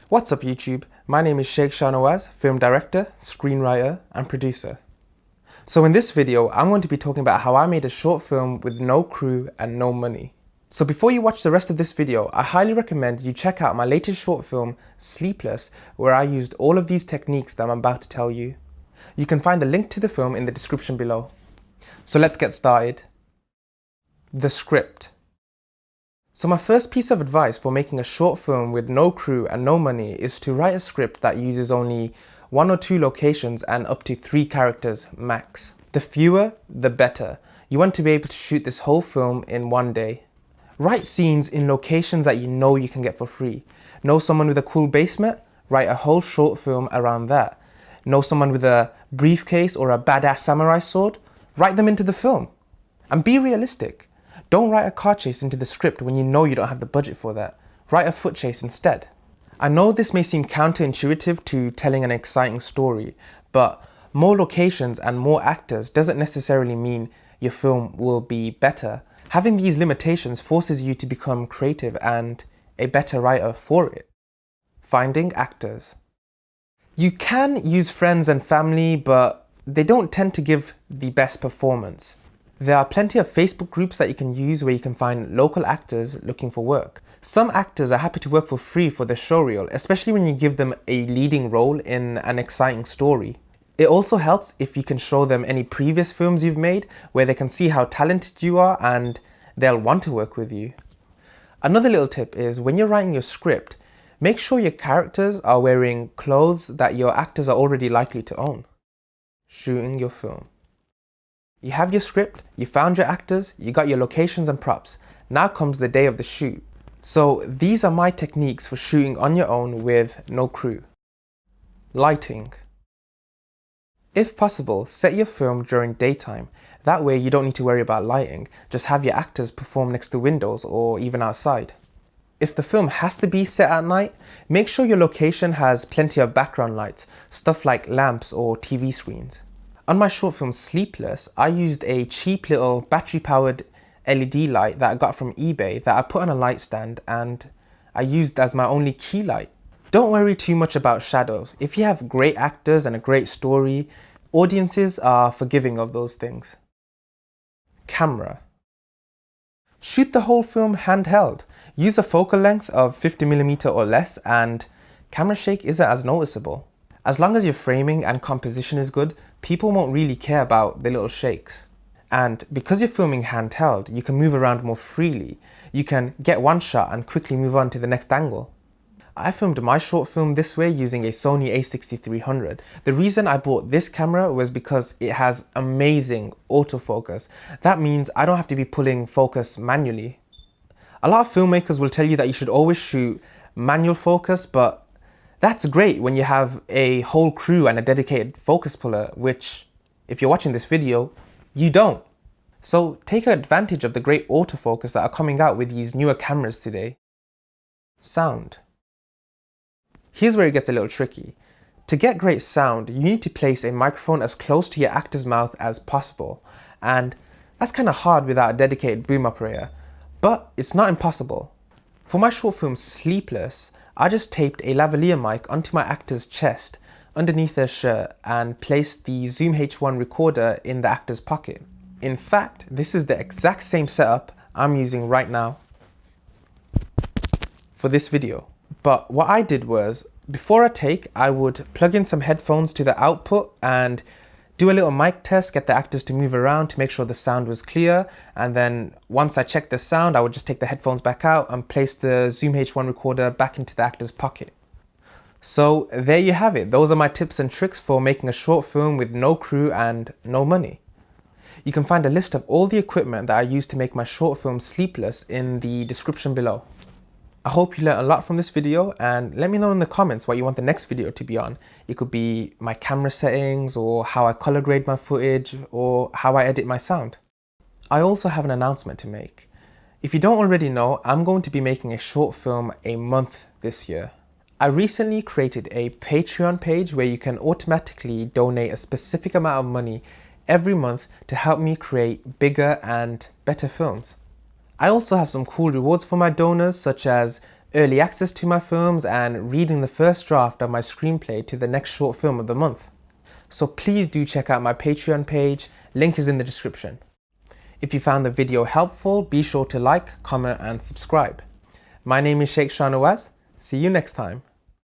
What's up YouTube? My name is Sheikh Shahnawaz, film director, screenwriter and producer. So in this video, I'm going to be talking about how I made a short film with no crew and no money. So before you watch the rest of this video, I highly recommend you check out my latest short film, Sleepless, where I used all of these techniques that I'm about to tell you. You can find the link to the film in the description below. So let's get started. The script. So my first piece of advice for making a short film with no crew and no money is to write a script that uses only 1 or 2 locations and up to 3 characters max. The fewer, the better. You want to be able to shoot this whole film in one day. Write scenes in locations that you know you can get for free. Know someone with a cool basement? Write a whole short film around that. Know someone with a briefcase or a badass samurai sword? Write them into the film. And be realistic. Don't write a car chase into the script when you know you don't have the budget for that. Write a foot chase instead. I know this may seem counterintuitive to telling an exciting story, but more locations and more actors doesn't necessarily mean your film will be better. Having these limitations forces you to become creative and a better writer for it. Finding actors. You can use friends and family, but they don't tend to give the best performance. There are plenty of Facebook groups that you can use where you can find local actors looking for work. Some actors are happy to work for free for their showreel, especially when you give them a leading role in an exciting story. It also helps if you can show them any previous films you've made where they can see how talented you are and they'll want to work with you. Another little tip is when you're writing your script, make sure your characters are wearing clothes that your actors are already likely to own. Shooting your film. You have your script, you found your actors, you got your locations and props. Now comes the day of the shoot. So these are my techniques for shooting on your own with no crew. Lighting. If possible, set your film during daytime. That way you don't need to worry about lighting. Just have your actors perform next to windows or even outside. If the film has to be set at night, make sure your location has plenty of background lights, stuff like lamps or TV screens. On my short film Sleepless, I used a cheap little battery-powered LED light that I got from eBay that I put on a light stand and I used as my only key light. Don't worry too much about shadows. If you have great actors and a great story, audiences are forgiving of those things. Camera. Shoot the whole film handheld. Use a focal length of 50mm or less and camera shake isn't as noticeable. As long as your framing and composition is good, people won't really care about the little shakes. And because you're filming handheld, you can move around more freely. You can get one shot and quickly move on to the next angle. I filmed my short film this way using a Sony A6300. The reason I bought this camera was because it has amazing autofocus. That means I don't have to be pulling focus manually. A lot of filmmakers will tell you that you should always shoot manual focus, but that's great when you have a whole crew and a dedicated focus puller, which, if you're watching this video, you don't. So take advantage of the great autofocus that are coming out with these newer cameras today. Sound. Here's where it gets a little tricky. To get great sound, you need to place a microphone as close to your actor's mouth as possible, and that's kind of hard without a dedicated boom operator, but it's not impossible. For my short film Sleepless, I just taped a lavalier mic onto my actor's chest underneath their shirt and placed the Zoom H1 recorder in the actor's pocket. In fact, this is the exact same setup I'm using right now for this video. But what I did was, before a take, I would plug in some headphones to the output and do a little mic test, get the actors to move around to make sure the sound was clear, and then once I checked the sound, I would just take the headphones back out and place the Zoom H1 recorder back into the actor's pocket. So there you have it. Those are my tips and tricks for making a short film with no crew and no money. You can find a list of all the equipment that I used to make my short film Sleepless in the description below. I hope you learned a lot from this video, and let me know in the comments what you want the next video to be on. It could be my camera settings, or how I color grade my footage, or how I edit my sound. I also have an announcement to make. If you don't already know, I'm going to be making a short film a month this year. I recently created a Patreon page where you can automatically donate a specific amount of money every month to help me create bigger and better films. I also have some cool rewards for my donors, such as early access to my films, and reading the first draft of my screenplay to the next short film of the month. So please do check out my Patreon page, link is in the description. If you found the video helpful, be sure to like, comment and subscribe. My name is Sheikh Shahnawaz. See you next time.